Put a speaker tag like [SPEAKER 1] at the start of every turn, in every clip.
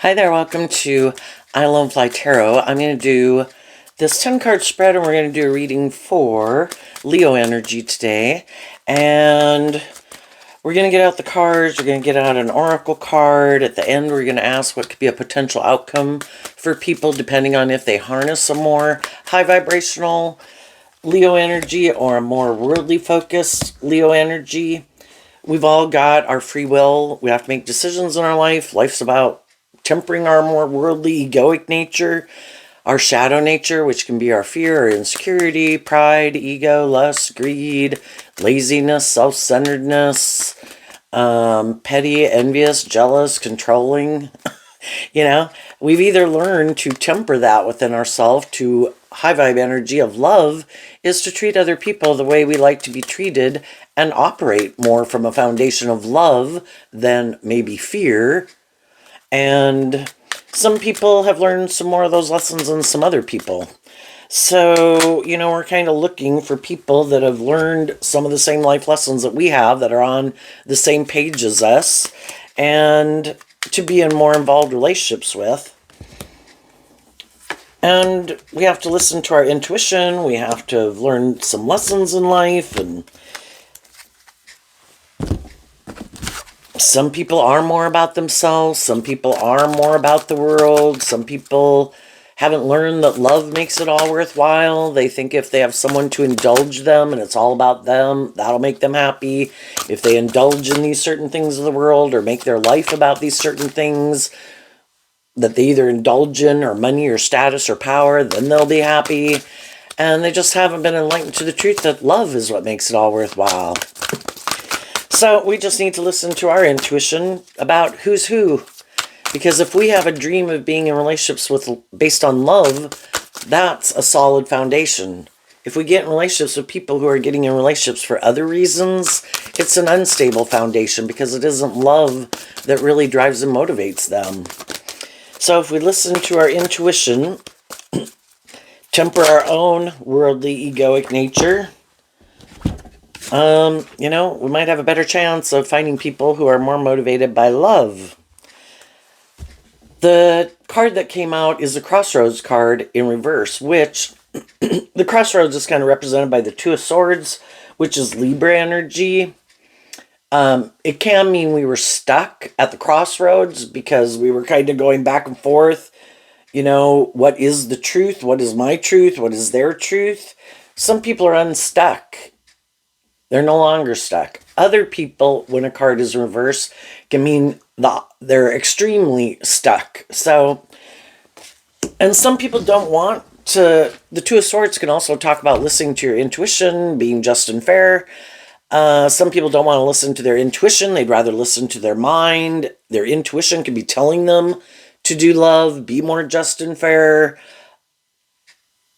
[SPEAKER 1] Hi there, welcome to I Love Fly Tarot. I'm going to do this 10 card spread and we're going to do a reading for Leo energy today. And we're going to get out the cards, we're going to get out an oracle card. At the end, we're going to ask what could be a potential outcome for people depending on if they harness a more high vibrational Leo energy or a more worldly focused Leo energy. We've all got our free will. We have to make decisions in our life. Life's about tempering our more worldly, egoic nature, our shadow nature, which can be our fear, our insecurity, pride, ego, lust, greed, laziness, self-centeredness, petty, envious, jealous, controlling. We've either learned to temper that within ourselves to high vibe energy of love is to treat other people the way we like to be treated and operate more from a foundation of love than maybe fear. And some people have learned some more of those lessons than some other people. So, we're kind of looking for people that have learned some of the same life lessons that we have, that are on the same page as us, and to be in more involved relationships with. And we have to listen to our intuition. We have to have learned some lessons in life, and some people are more about themselves. Some people are more about the world. Some people haven't learned that love makes it all worthwhile. They think if they have someone to indulge them and it's all about them, that'll make them happy. If they indulge in these certain things of the world or make their life about these certain things that they either indulge in, or money or status or power, then they'll be happy. And they just haven't been enlightened to the truth that love is what makes it all worthwhile. So we just need to listen to our intuition about who's who. Because if we have a dream of being in relationships based on love, that's a solid foundation. If we get in relationships with people who are getting in relationships for other reasons, it's an unstable foundation because it isn't love that really drives and motivates them. So if we listen to our intuition, temper our own worldly egoic nature, we might have a better chance of finding people who are more motivated by love. The card that came out is the Crossroads card in reverse, which the Crossroads is kind of represented by the Two of Swords, which is Libra energy. It can mean we were stuck at the crossroads because we were kind of going back and forth. What is the truth? What is my truth? What is their truth? Some people are unstuck. They're no longer stuck. Other people, when a card is reversed, can mean they're extremely stuck. So, and some people don't want to. The Two of Swords can also talk about listening to your intuition, being just and fair. Some people don't want to listen to their intuition. They'd rather listen to their mind. Their intuition can be telling them to do love, be more just and fair,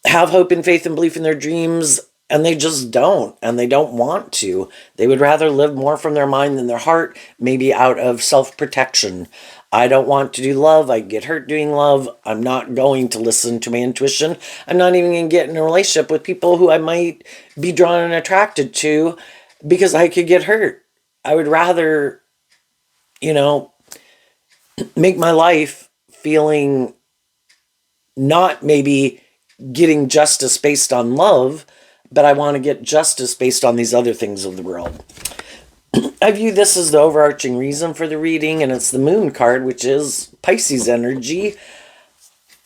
[SPEAKER 1] have hope and faith and belief in their dreams. And they just don't, and they don't want to. They would rather live more from their mind than their heart, maybe out of self-protection. I don't want to do love. I get hurt doing love. I'm not going to listen to my intuition. I'm not even going to get in a relationship with people who I might be drawn and attracted to because I could get hurt. I would rather, make my life feeling not maybe getting justice based on love, but I want to get justice based on these other things of the world. I view this as the overarching reason for the reading, and it's the Moon card, which is Pisces energy.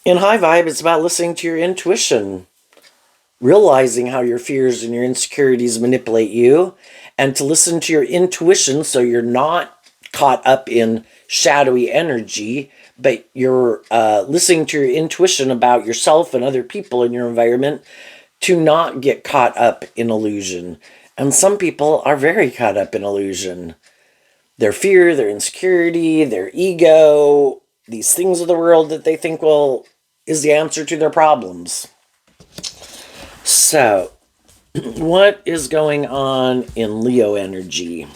[SPEAKER 1] In high vibe, it's about listening to your intuition, realizing how your fears and your insecurities manipulate you, and to listen to your intuition so you're not caught up in shadowy energy, but you're listening to your intuition about yourself and other people in your environment to not get caught up in illusion. And some people are very caught up in illusion. Their fear, their insecurity, their ego, these things of the world that they think, is the answer to their problems. So, what is going on in Leo energy?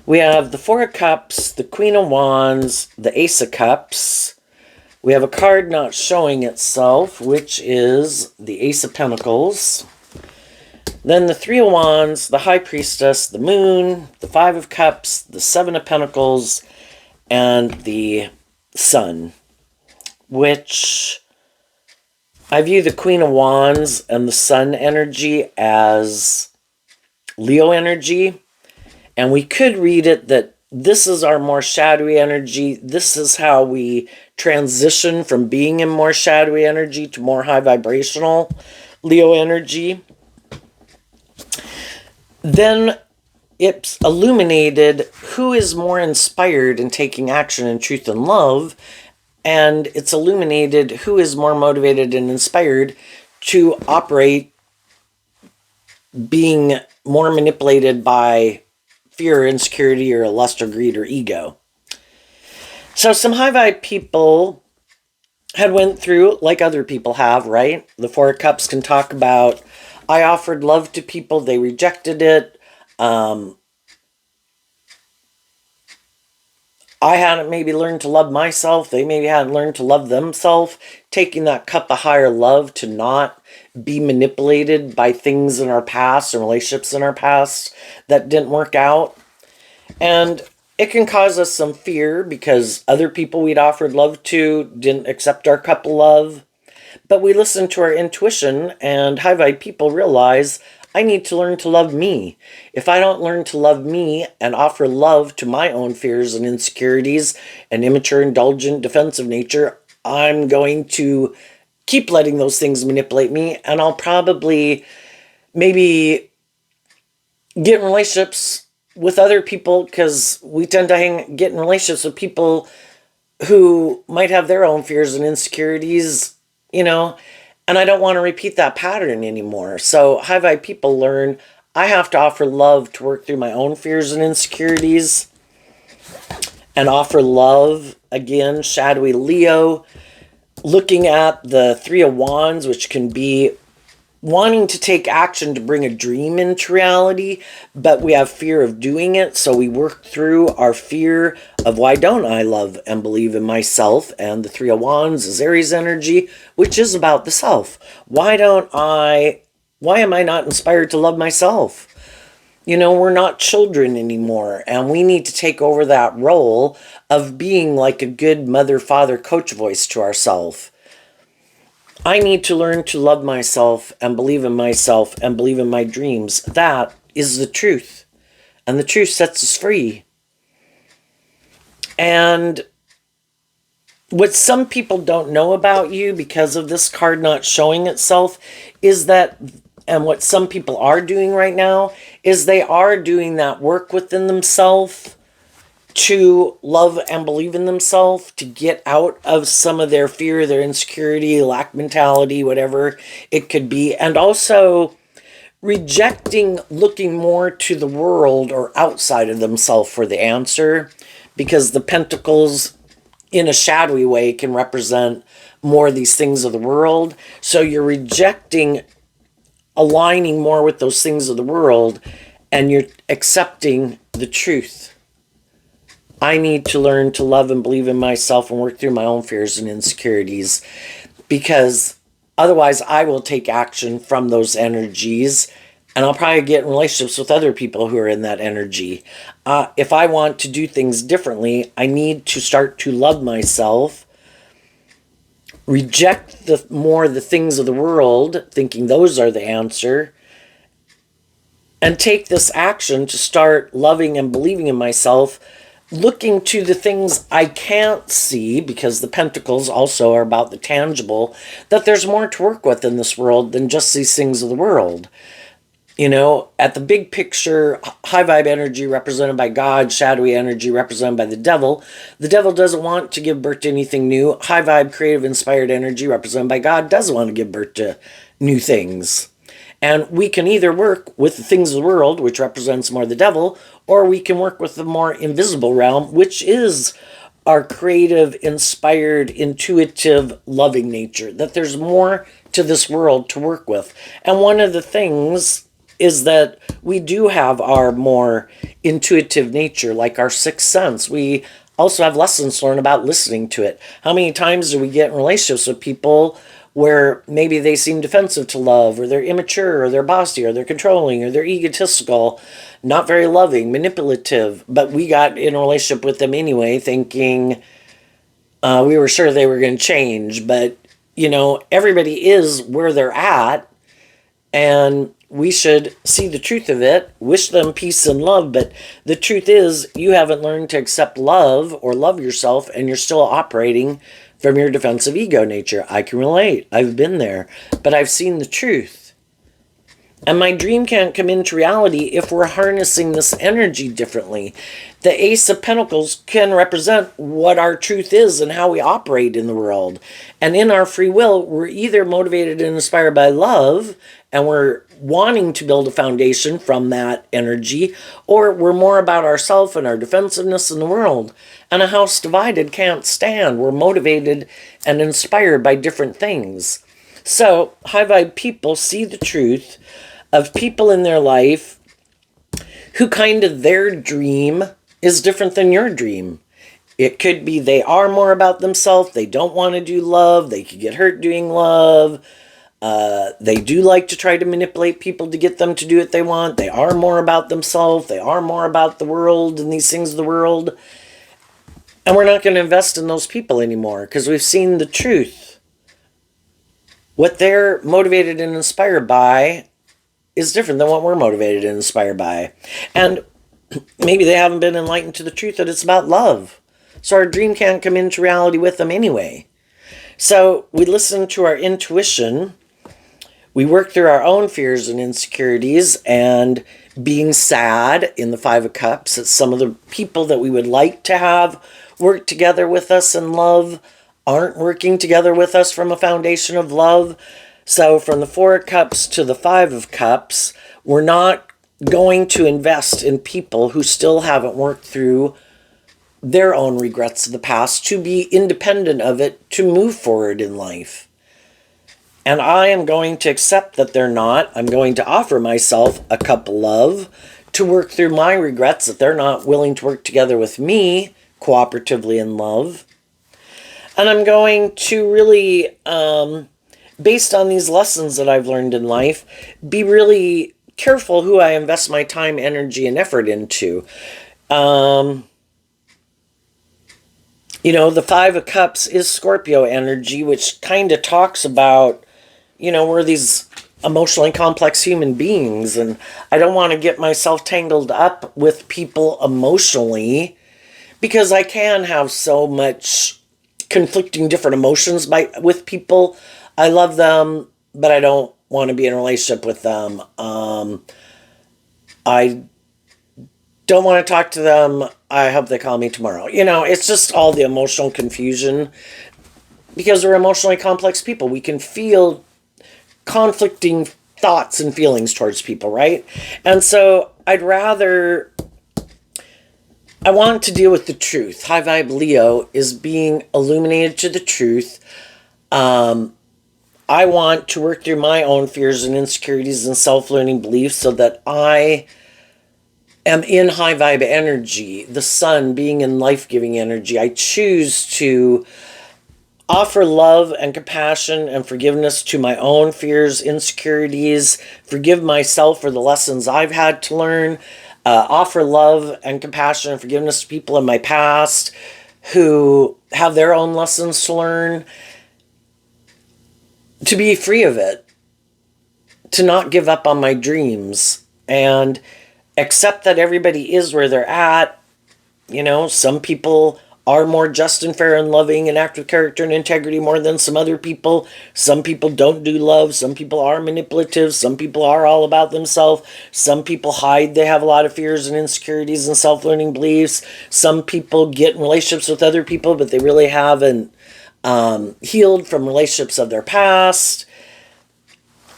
[SPEAKER 1] We have the Four of Cups, the Queen of Wands, the Ace of Cups. We have a card not showing itself, which is the Ace of Pentacles. Then the Three of Wands, the High Priestess, the Moon, the Five of Cups, the Seven of Pentacles, and the sun, which I view the Queen of Wands and the sun energy as Leo energy. And we could read it that this is our more shadowy energy. This is how we transition from being in more shadowy energy to more high vibrational Leo energy. Then it's illuminated who is more inspired in taking action in truth and love. And it's illuminated who is more motivated and inspired to operate being more manipulated by fear, insecurity, or lust, or greed, or ego. So some high vibe people had went through, like other people have, right? The Four of Cups can talk about, I offered love to people, they rejected it. I hadn't maybe learned to love myself. They maybe hadn't learned to love themselves. Taking that cup of higher love to not be manipulated by things in our past and relationships in our past that didn't work out. And it can cause us some fear because other people we'd offered love to didn't accept our cup of love. But we listen to our intuition, and high vibe people realize I need to learn to love me. If I don't learn to love me and offer love to my own fears and insecurities and immature, indulgent, defensive nature, I'm going to keep letting those things manipulate me, and I'll probably maybe get in relationships with other people because we tend to get in relationships with people who might have their own fears and insecurities, and I don't want to repeat that pattern anymore. So high vibe people learn I have to offer love to work through my own fears and insecurities and offer love. Again, shadowy Leo, looking at the Three of Wands, which can be wanting to take action to bring a dream into reality, but we have fear of doing it. So we work through our fear of why don't I love and believe in myself? And the Three of Wands is Aries energy, which is about the self. Why am I not inspired to love myself? We're not children anymore, and we need to take over that role of being like a good mother, father, coach voice to ourselves. I need to learn to love myself and believe in myself and believe in my dreams. That is the truth. And the truth sets us free. And what some people don't know about you because of this card not showing itself is that, and what some people are doing right now, is they are doing that work within themselves to love and believe in themselves, to get out of some of their fear, their insecurity, lack mentality, whatever it could be. And also rejecting looking more to the world or outside of themselves for the answer, because the pentacles in a shadowy way can represent more of these things of the world. So you're rejecting aligning more with those things of the world, and you're accepting the truth. I need to learn to love and believe in myself and work through my own fears and insecurities, because otherwise I will take action from those energies, and I'll probably get in relationships with other people who are in that energy. If I want to do things differently, I need to start to love myself, reject the things of the world, thinking those are the answer, and take this action to start loving and believing in myself, looking to the things I can't see, because the pentacles also are about the tangible, that there's more to work with in this world than just these things of the world. At the big picture, high vibe energy represented by God, shadowy energy represented by the devil. The devil doesn't want to give birth to anything new. High vibe, creative, inspired energy represented by God doesn't want to give birth to new things. And we can either work with the things of the world, which represents more the devil, or we can work with the more invisible realm, which is our creative, inspired, intuitive, loving nature, that there's more to this world to work with. And one of the things is that we do have our more intuitive nature, like our sixth sense. We also have lessons to learn about listening to it. How many times do we get in relationships with people where maybe they seem defensive to love, or they're immature, or they're bossy, or they're controlling, or they're egotistical, not very loving, manipulative, but we got in a relationship with them anyway, thinking We were sure they were going to change, but, everybody is where they're at, and we should see the truth of it, wish them peace and love. But the truth is, you haven't learned to accept love or love yourself, and you're still operating from your defensive ego nature. I can relate. I've been there, but I've seen the truth. And my dream can't come into reality if we're harnessing this energy differently. The Ace of Pentacles can represent what our truth is and how we operate in the world. And in our free will, we're either motivated and inspired by love, and we're wanting to build a foundation from that energy, or we're more about ourselves and our defensiveness in the world. And a house divided can't stand. We're motivated and inspired by different things. So, high vibe people see the truth of people in their life who kind of their dream is different than your dream. It could be they are more about themselves. They don't want to do love. They could get hurt doing love. They do like to try to manipulate people to get them to do what they want. They are more about themselves. They are more about the world and these things of the world. And we're not going to invest in those people anymore because we've seen the truth. What they're motivated and inspired by is different than what we're motivated and inspired by. And maybe they haven't been enlightened to the truth that it's about love. So our dream can't come into reality with them anyway. So we listen to our intuition. We work through our own fears and insecurities and being sad in the Five of Cups that some of the people that we would like to have work together with us in love aren't working together with us from a foundation of love. So from the Four of Cups to the Five of Cups, we're not going to invest in people who still haven't worked through their own regrets of the past to be independent of it, to move forward in life. And I am going to accept that they're not. I'm going to offer myself a cup of love to work through my regrets that they're not willing to work together with me cooperatively in love. And I'm going to really, based on these lessons that I've learned in life, be really careful who I invest my time, energy, and effort into. The Five of Cups is Scorpio energy, which kind of talks about, we're these emotionally complex human beings, and I don't want to get myself tangled up with people emotionally because I can have so much conflicting different emotions with people. I love them, but I don't want to be in a relationship with them. I don't want to talk to them. I hope they call me tomorrow. It's just all the emotional confusion because we're emotionally complex people. We can feel conflicting thoughts and feelings towards people, right? And so I want to deal with the truth. High vibe Leo is being illuminated to the truth. I want to work through my own fears and insecurities and self-learning beliefs so that I am in high vibe energy, the sun being in life-giving energy. I choose to offer love and compassion and forgiveness to my own fears, insecurities, forgive myself for the lessons I've had to learn, offer love and compassion and forgiveness to people in my past who have their own lessons to learn, to be free of it, to not give up on my dreams, and accept that everybody is where they're at. Some people are more just and fair and loving and act with character and integrity more than some other people. Some people don't do love. Some people are manipulative. Some people are all about themselves. Some people hide. They have a lot of fears and insecurities and self-learning beliefs. Some people get in relationships with other people, but they really haven't healed from relationships of their past.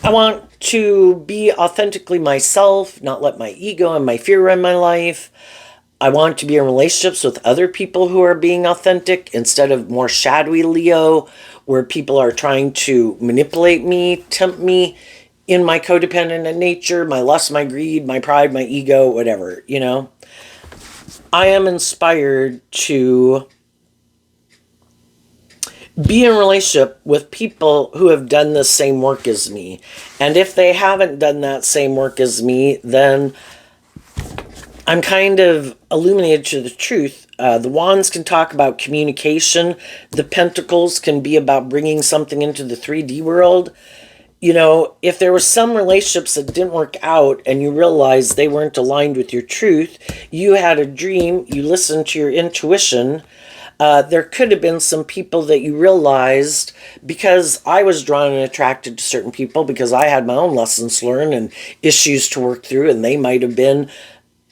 [SPEAKER 1] I want to be authentically myself, not let my ego and my fear run my life. I want to be in relationships with other people who are being authentic instead of more shadowy Leo, where people are trying to manipulate me, tempt me in my codependent nature, my lust, my greed, my pride, my ego, whatever, I am inspired to be in a relationship with people who have done the same work as me. And if they haven't done that same work as me, then I'm kind of illuminated to the truth. The wands can talk about communication. The pentacles can be about bringing something into the 3D world. You know, if there were some relationships that didn't work out and you realized they weren't aligned with your truth, you had a dream, you listened to your intuition. There could have been some people that you realized, because I was drawn and attracted to certain people because I had my own lessons learned and issues to work through, and they might have been,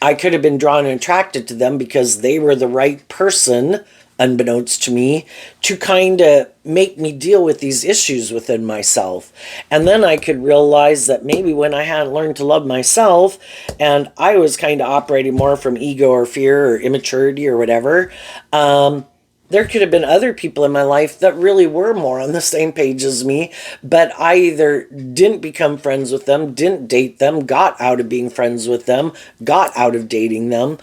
[SPEAKER 1] I could have been drawn and attracted to them because they were the right person, unbeknownst to me, to kind of make me deal with these issues within myself. And then I could realize that maybe when I hadn't learned to love myself and I was kind of operating more from ego or fear or immaturity or whatever, there could have been other people in my life that really were more on the same page as me, but I either didn't become friends with them, didn't date them, got out of being friends with them, got out of dating them,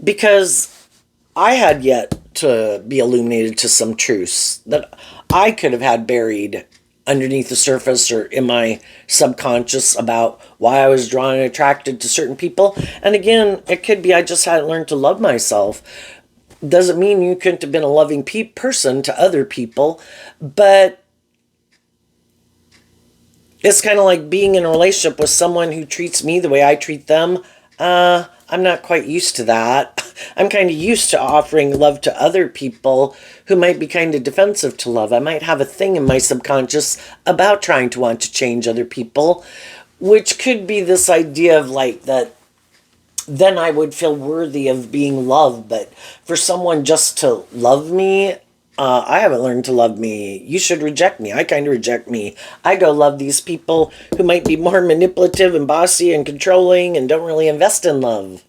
[SPEAKER 1] because I had yet to be illuminated to some truths that I could have had buried underneath the surface or in my subconscious about why I was drawn and attracted to certain people. And again, it could be I just hadn't learned to love myself. Doesn't mean you couldn't have been a loving person to other people, but it's kind of like being in a relationship with someone who treats me the way I treat them. I'm not quite used to that. I'm kind of used to offering love to other people who might be kind of defensive to love. I might have a thing in my subconscious about trying to want to change other people, which could be this idea of like that then I would feel worthy of being loved. But for someone just to love me, I haven't learned to love me. You should reject me. I kind of reject me. I go love these people who might be more manipulative and bossy and controlling and don't really invest in love.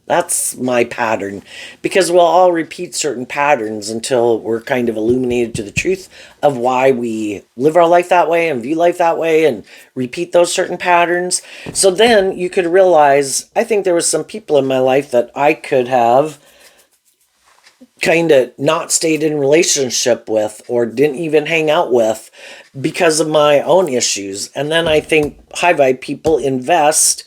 [SPEAKER 1] That's my pattern, because we'll all repeat certain patterns until we're kind of illuminated to the truth of why we live our life that way and view life that way and repeat those certain patterns. So then you could realize, I think there was some people in my life that I could have kind of not stayed in relationship with or didn't even hang out with because of my own issues. And then I think high vibe people invest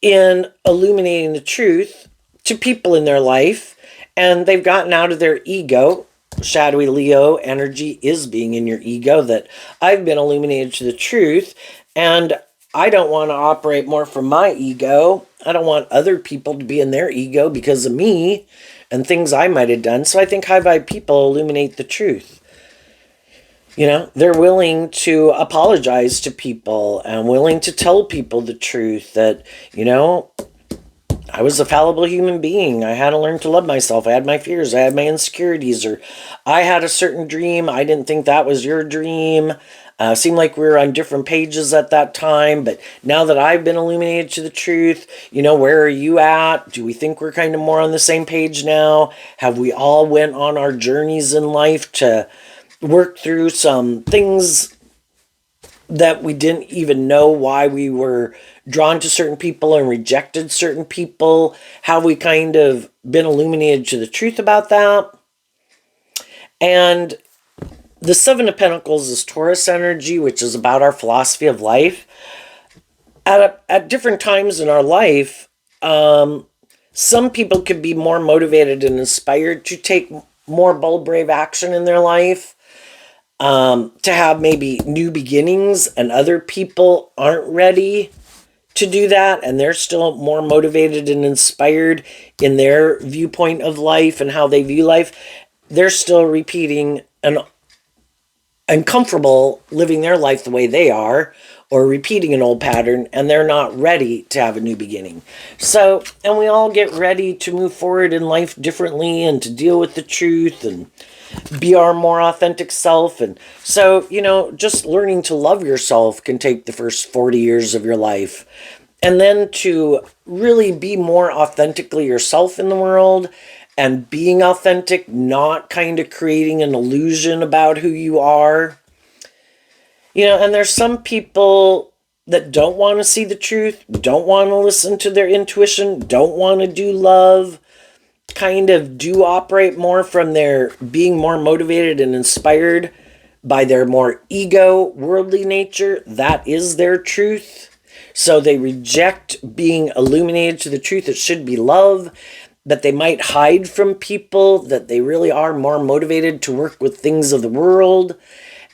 [SPEAKER 1] in illuminating the truth to people in their life, and they've gotten out of their ego. Shadowy Leo energy is being in your ego, that I've been illuminated to the truth, and I don't want to operate more from my ego. I don't want other people to be in their ego because of me and things I might have done. So I think high vibe people illuminate the truth. You know, they're willing to apologize to people and willing to tell people the truth that, you know, I was a fallible human being. I had to learn to love myself. I had my fears. I had my insecurities, or I had a certain dream. I didn't think that was your dream. Seemed like we were on different pages at that time, but now that I've been illuminated to the truth, you know, where are you at? Do we think we're kind of more on the same page now? Have we all went on our journeys in life to work through some things that we didn't even know why we were drawn to certain people and rejected certain people? Have we kind of been illuminated to the truth about that? And the Seven of Pentacles is Taurus energy, which is about our philosophy of life. At different times in our life, some people could be more motivated and inspired to take more bold, brave action in their life, to have maybe new beginnings, and other people aren't ready to do that, and they're still more motivated and inspired in their viewpoint of life and how they view life. They're still repeating and comfortable living their life the way they are, or repeating an old pattern, and they're not ready to have a new beginning. So, and we all get ready to move forward in life differently and to deal with the truth and be our more authentic self. And so, you know, just learning to love yourself can take the first 40 years of your life. And then to really be more authentically yourself in the world, and being authentic, not kind of creating an illusion about who you are. You know, and there's some people that don't want to see the truth, don't want to listen to their intuition, don't want to do love, kind of do operate more from their being more motivated and inspired by their more ego, worldly nature. That is their truth. So they reject being illuminated to the truth. It should be love, that they might hide from people, that they really are more motivated to work with things of the world,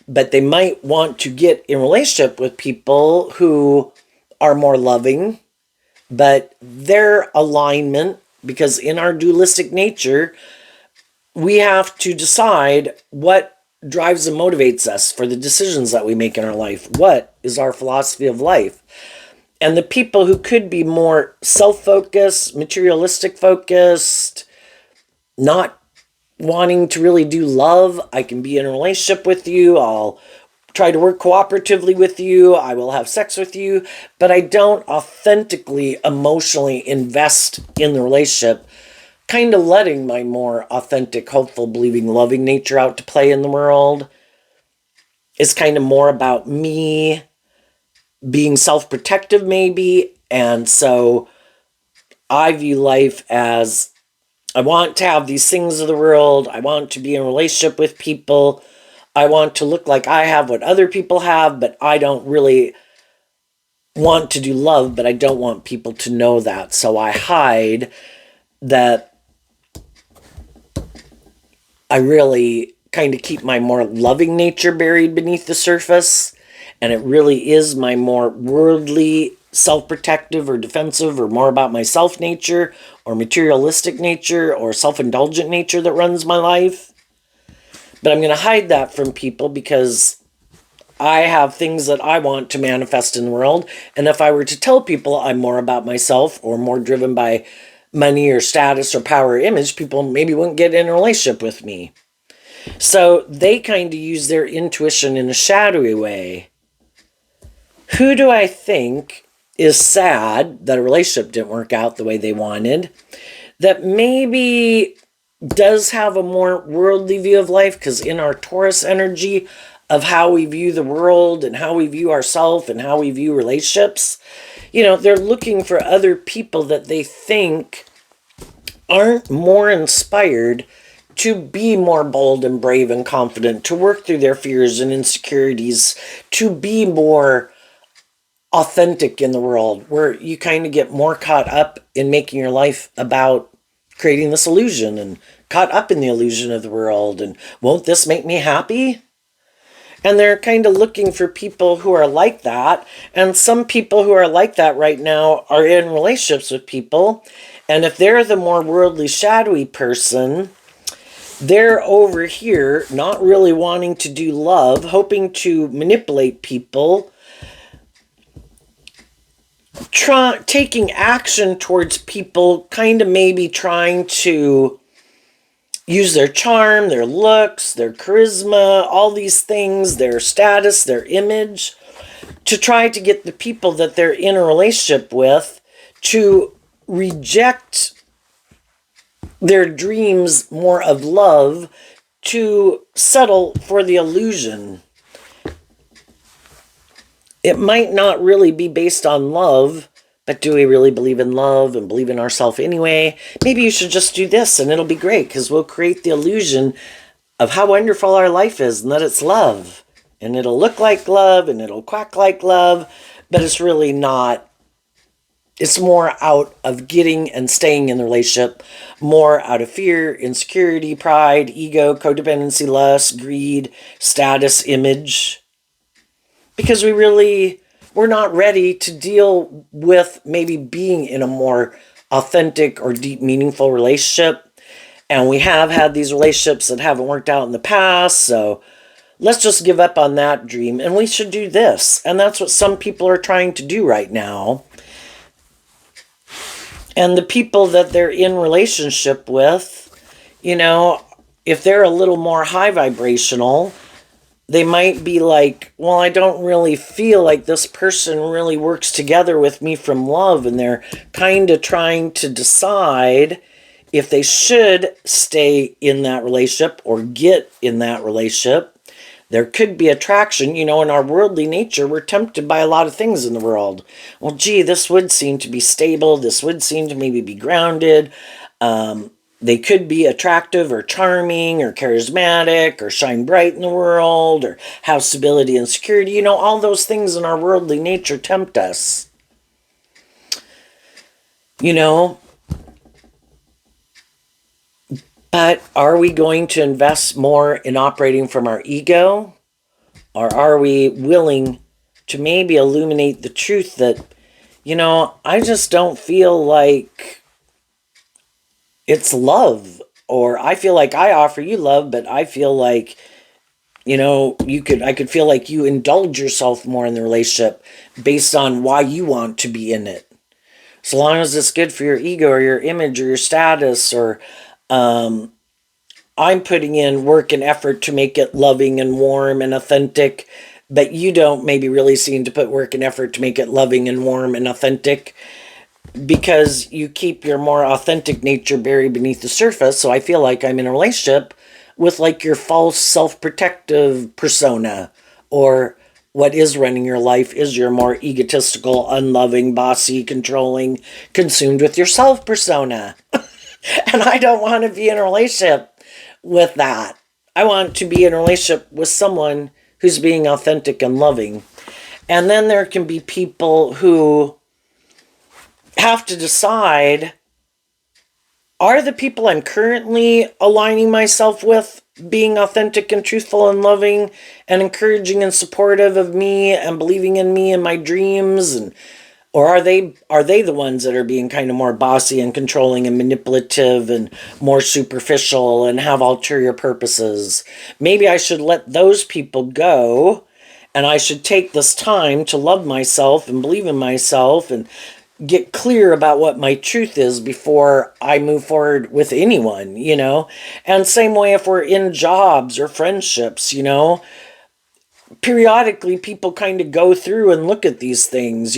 [SPEAKER 1] but they might want to get in relationship with people who are more loving, but their alignment, because in our dualistic nature, we have to decide what drives and motivates us for the decisions that we make in our life. What is our philosophy of life? And the people who could be more self-focused, materialistic focused, not wanting to really do love, I can be in a relationship with you, I'll try to work cooperatively with you, I will have sex with you, but I don't authentically, emotionally invest in the relationship, kind of letting my more authentic, hopeful, believing, loving nature out to play in the world. It's kind of more about me being self-protective maybe, and so I view life as I want to have these things of the world, I want to be in a relationship with people, I want to look like I have what other people have, but I don't really want to do love, but I don't want people to know that, so I hide that I really kind of keep my more loving nature buried beneath the surface, and it really is my more worldly, self-protective or defensive or more about myself nature or materialistic nature or self-indulgent nature that runs my life. But I'm going to hide that from people because I have things that I want to manifest in the world, and if I were to tell people I'm more about myself or more driven by money or status or power or image, people maybe wouldn't get in a relationship with me. So they kind of use their intuition in a shadowy way. Who do I think is sad that a relationship didn't work out the way they wanted, that maybe does have a more worldly view of life? Because in our Taurus energy of how we view the world and how we view ourselves and how we view relationships, they're looking for other people that they think aren't more inspired to be more bold and brave and confident, to work through their fears and insecurities, to be more authentic in the world, where you kind of get more caught up in making your life about creating this illusion and caught up in the illusion of the world, and won't this make me happy? And they're kind of looking for people who are like that, and some people who are like that right now are in relationships with people, and if they're the more worldly, shadowy person, they're over here not really wanting to do love, hoping to manipulate people, taking action towards people, kind of maybe trying to use their charm, their looks, their charisma, all these things, their status, their image, to try to get the people that they're in a relationship with to reject their dreams more of love, to settle for the illusion. It might not really be based on love, but do we really believe in love and believe in ourselves anyway? Maybe you should just do this and it'll be great, because we'll create the illusion of how wonderful our life is and that it's love. And it'll look like love and it'll quack like love, but it's really not. It's more out of getting and staying in the relationship, more out of fear, insecurity, pride, ego, codependency, lust, greed, status, image. Because we're not ready to deal with maybe being in a more authentic or deep, meaningful relationship. And we have had these relationships that haven't worked out in the past, so let's just give up on that dream and we should do this. And that's what some people are trying to do right now. And the people that they're in relationship with, if they're a little more high vibrational, they might be like, well, I don't really feel like this person really works together with me from love. And they're kind of trying to decide if they should stay in that relationship or get in that relationship. There could be attraction. In our worldly nature, we're tempted by a lot of things in the world. Well, gee, this would seem to be stable. This would seem to maybe be grounded. They could be attractive or charming or charismatic or shine bright in the world or have stability and security. All those things in our worldly nature tempt us. you know, but are we going to invest more in operating from our ego? Or are we willing to maybe illuminate the truth that, I just don't feel like it's love, or I feel like I offer you love, but I feel like, I could feel like you indulge yourself more in the relationship based on why you want to be in it. So long as it's good for your ego or your image or your status, or I'm putting in work and effort to make it loving and warm and authentic, but you don't maybe really seem to put work and effort to make it loving and warm and authentic, because you keep your more authentic nature buried beneath the surface. So I feel like I'm in a relationship with like your false self-protective persona, or what is running your life is your more egotistical, unloving, bossy, controlling, consumed with yourself persona. And I don't want to be in a relationship with that. I want to be in a relationship with someone who's being authentic and loving. And then there can be people who have to decide, are the people I'm currently aligning myself with being authentic and truthful and loving and encouraging and supportive of me and believing in me and my dreams, and or are they the ones that are being kind of more bossy and controlling and manipulative and more superficial and have ulterior purposes? Maybe I should let those people go, and I should take this time to love myself and believe in myself and get clear about what my truth is before I move forward with anyone. And same way if we're in jobs or friendships, periodically people kind of go through and look at these things.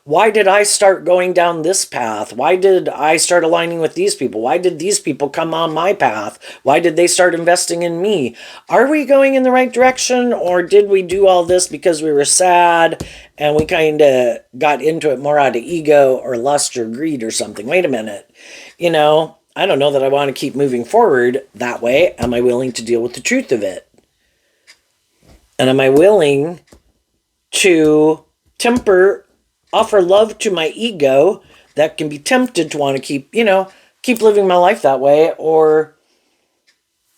[SPEAKER 1] Why did I start going down this path? Why did I start aligning with these people? Why did these people come on my path? Why did they start investing in me? Are we going in the right direction, or did we do all this because we were sad and we kind of got into it more out of ego or lust or greed or something? Wait a minute. I don't know that I want to keep moving forward that way. Am I willing to deal with the truth of it? And am I willing to offer love to my ego that can be tempted to want to keep living my life that way? Or,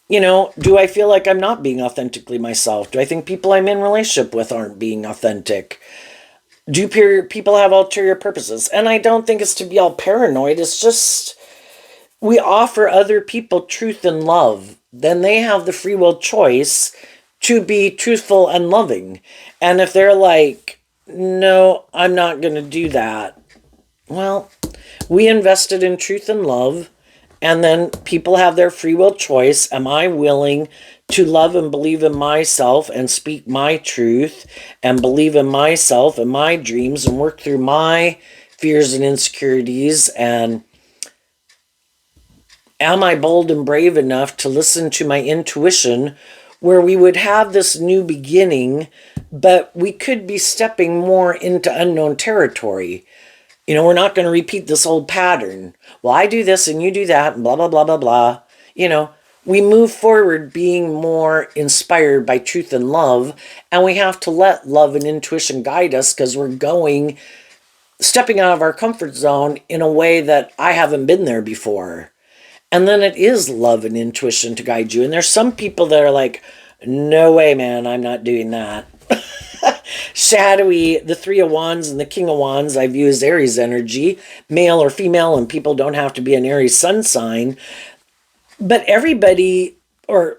[SPEAKER 1] do I feel like I'm not being authentically myself? Do I think people I'm in relationship with aren't being authentic? Do people have ulterior purposes? And I don't think it's to be all paranoid. It's just we offer other people truth and love. Then they have the free will choice to be truthful and loving. And if they're like, no, I'm not going to do that, well, we invested in truth and love, and then people have their free will choice. Am I willing to love and believe in myself and speak my truth and believe in myself and my dreams and work through my fears and insecurities? And am I bold and brave enough to listen to my intuition, where we would have this new beginning, but we could be stepping more into unknown territory? We're not going to repeat this old pattern. Well, I do this and you do that and blah, blah, blah, blah, blah. We move forward being more inspired by truth and love, and we have to let love and intuition guide us, because we're stepping out of our comfort zone in a way that I haven't been there before. And then it is love and intuition to guide you. And there's some people that are like, no way, man, I'm not doing that. Shadowy, the Three of Wands and the King of Wands, I view as Aries energy, male or female, and people don't have to be an Aries sun sign. But everybody, or,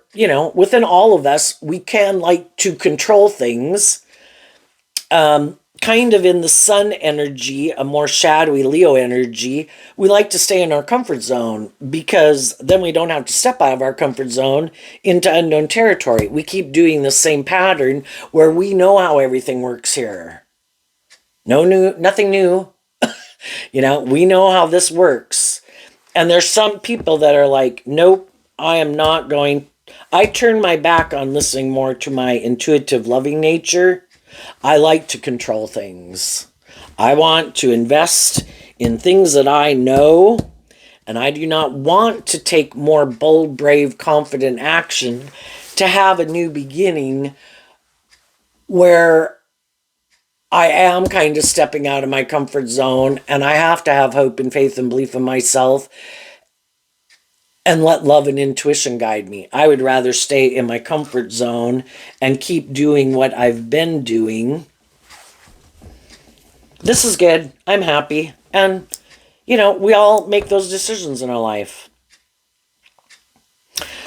[SPEAKER 1] within all of us, we can like to control things. Kind of in the sun energy, a more shadowy Leo energy, we like to stay in our comfort zone, because then we don't have to step out of our comfort zone into unknown territory. We keep doing the same pattern where we know how everything works here. Nothing new. We know how this works. And there's some people that are like, nope, I am not going. I turn my back on listening more to my intuitive, loving nature. I like to control things. I want to invest in things that I know, and I do not want to take more bold, brave, confident action to have a new beginning where I am kind of stepping out of my comfort zone, and I have to have hope and faith and belief in myself and let love and intuition guide me. I would rather stay in my comfort zone and keep doing what I've been doing. This is good. I'm happy. And, we all make those decisions in our life.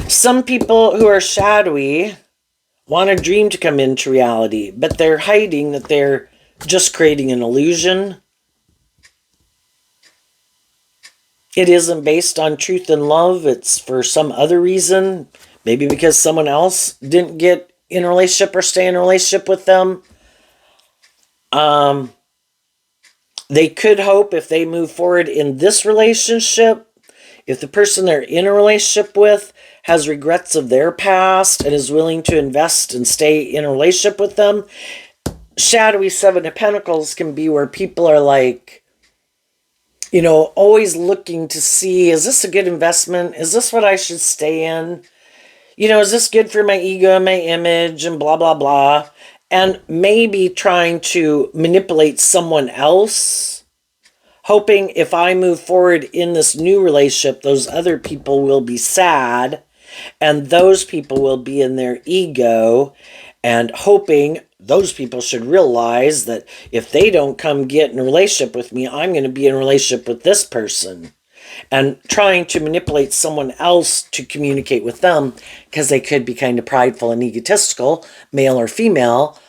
[SPEAKER 1] Some people who are shadowy want a dream to come into reality, but they're hiding that they're just creating an illusion. It isn't based on truth and love. It's for some other reason. Maybe because someone else didn't get in a relationship or stay in a relationship with them. They could hope if they move forward in this relationship, if the person they're in a relationship with has regrets of their past and is willing to invest and stay in a relationship with them. Shadowy Seven of Pentacles can be where people are like, always looking to see, is this a good investment? Is this what I should stay in? Is this good for my ego and my image and blah, blah, blah? And maybe trying to manipulate someone else, hoping if I move forward in this new relationship, those other people will be sad and those people will be in their ego, and hoping those people should realize that if they don't come get in a relationship with me, I'm going to be in a relationship with this person. And trying to manipulate someone else to communicate with them, because they could be kind of prideful and egotistical, male or female,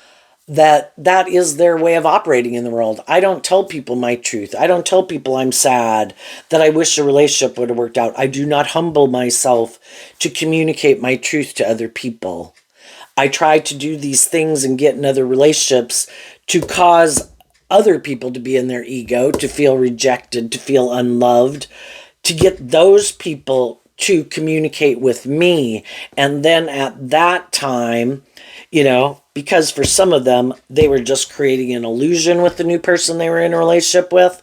[SPEAKER 1] that is their way of operating in the world. I don't tell people my truth. I don't tell people I'm sad, that I wish a relationship would have worked out. I do not humble myself to communicate my truth to other people. I try to do these things and get in other relationships to cause other people to be in their ego, to feel rejected, to feel unloved, to get those people to communicate with me. And then at that time, because for some of them, they were just creating an illusion with the new person they were in a relationship with,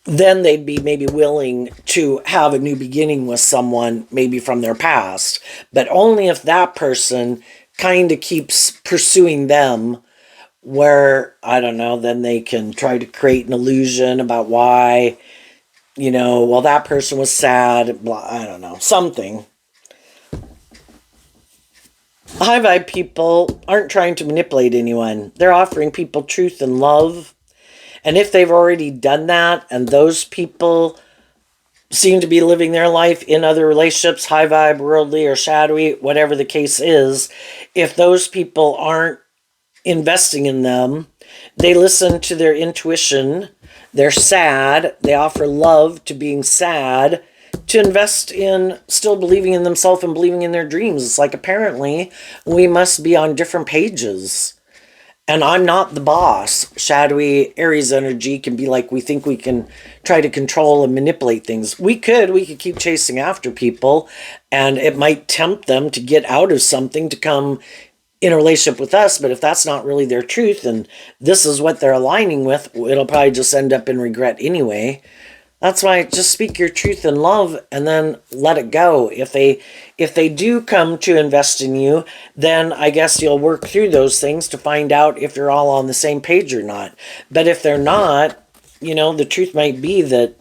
[SPEAKER 1] then they'd be maybe willing to have a new beginning with someone, maybe from their past. But only if that person kind of keeps pursuing them, where, I don't know, then they can try to create an illusion about why, well, that person was sad, blah, I don't know, something. High vibe people aren't trying to manipulate anyone. They're offering people truth and love. And if they've already done that and those people seem to be living their life in other relationships, high vibe, worldly, or shadowy, whatever the case is, if those people aren't investing in them, they listen to their intuition, they're sad, they offer love to being sad, to invest in still believing in themselves and believing in their dreams. It's like, apparently we must be on different pages. And I'm not the boss. Shadowy Aries energy can be like, we think we can try to control and manipulate things. We could keep chasing after people, and it might tempt them to get out of something to come in a relationship with us. But if that's not really their truth and this is what they're aligning with, it'll probably just end up in regret anyway. That's why just speak your truth in love and then let it go. If they do come to invest in you, then I guess you'll work through those things to find out if you're all on the same page or not. But if they're not, the truth might be that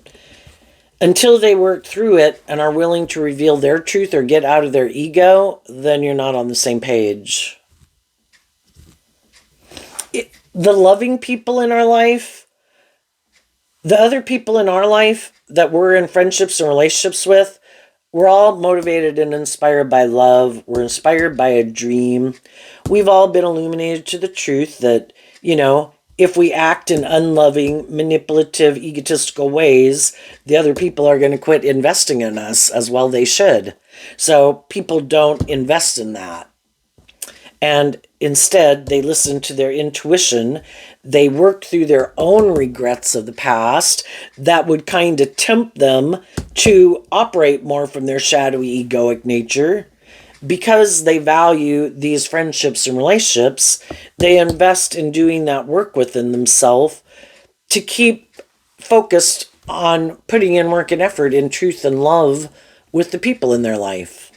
[SPEAKER 1] until they work through it and are willing to reveal their truth or get out of their ego, then you're not on the same page. The loving people in our life, the other people in our life that we're in friendships and relationships with, we're all motivated and inspired by love. We're inspired by a dream. We've all been illuminated to the truth that, if we act in unloving, manipulative, egotistical ways, the other people are going to quit investing in us, as well they should. So people don't invest in that. And instead, they listen to their intuition. They work through their own regrets of the past that would kind of tempt them to operate more from their shadowy, egoic nature. Because they value these friendships and relationships, they invest in doing that work within themselves to keep focused on putting in work and effort in truth and love with the people in their life.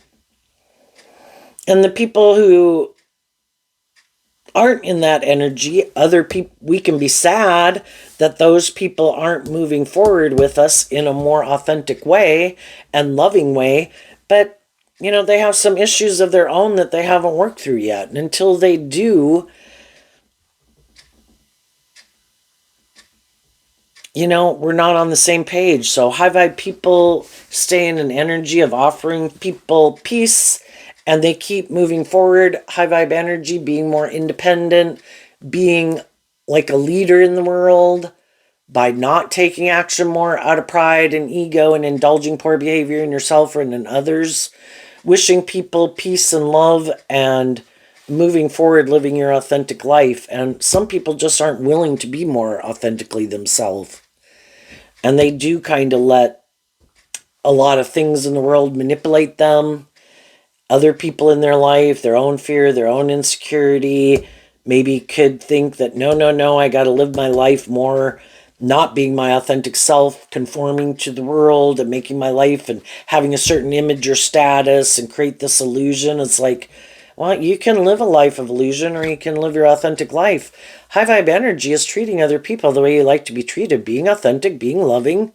[SPEAKER 1] And the people who aren't in that energy. Other people, we can be sad that those people aren't moving forward with us in a more authentic way and loving way, but they have some issues of their own that they haven't worked through yet. And until they do, we're not on the same page. So high vibe people stay in an energy of offering people peace, and they keep moving forward. High vibe energy, being more independent, being like a leader in the world by not taking action more out of pride and ego and indulging poor behavior in yourself and in others. Wishing people peace and love and moving forward, living your authentic life. And some people just aren't willing to be more authentically themselves. And they do kind of let a lot of things in the world manipulate them. Other people in their life, their own fear, their own insecurity, maybe could think that, no, I got to live my life more, not being my authentic self, conforming to the world and making my life and having a certain image or status and create this illusion. It's like, well, you can live a life of illusion or you can live your authentic life. High vibe energy is treating other people the way you like to be treated, being authentic, being loving,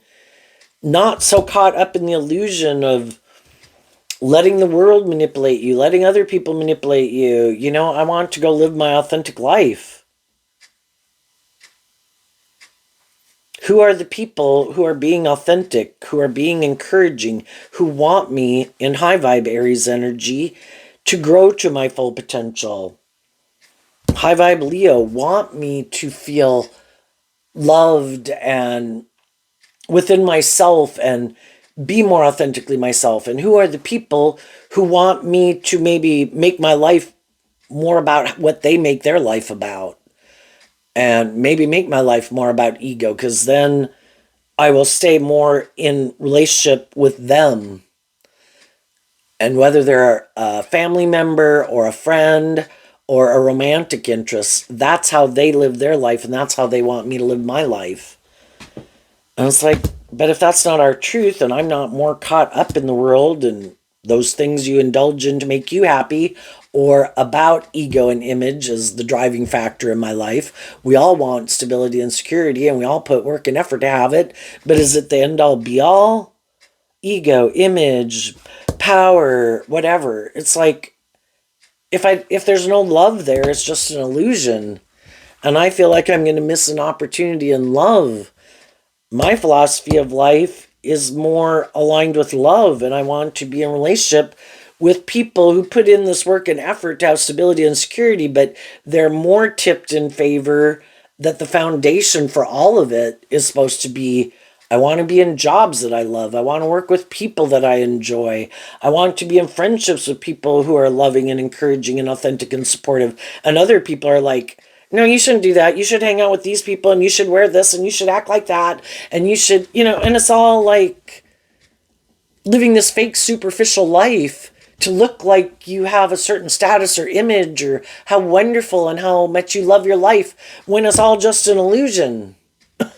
[SPEAKER 1] not so caught up in the illusion of letting the world manipulate you, letting other people manipulate you. I want to go live my authentic life. Who are the people who are being authentic, who are being encouraging, who want me in high vibe Aries energy to grow to my full potential? High vibe Leo want me to feel loved and within myself and be more authentically myself. And who are the people who want me to maybe make my life more about what they make their life about, and maybe make my life more about ego, because then I will stay more in relationship with them. And whether they're a family member or a friend or a romantic interest, that's how they live their life, and that's how they want me to live my life. And it's like, but if that's not our truth, and I'm not more caught up in the world and those things you indulge in to make you happy, or about ego and image as the driving factor in my life. We all want stability and security, and we all put work and effort to have it. But is it the end all be all? Ego, image, power, whatever. It's like, if there's no love there, it's just an illusion. And I feel like I'm going to miss an opportunity in love. My philosophy of life is more aligned with love, and I want to be in relationship with people who put in this work and effort to have stability and security, but they're more tipped in favor that the foundation for all of it is supposed to be, I want to be in jobs that I love. I want to work with people that I enjoy. I want to be in friendships with people who are loving and encouraging and authentic and supportive. And other people are like, no, you shouldn't do that. You should hang out with these people, and you should wear this, and you should act like that, and you should, and it's all like living this fake superficial life to look like you have a certain status or image or how wonderful and how much you love your life, when it's all just an illusion. And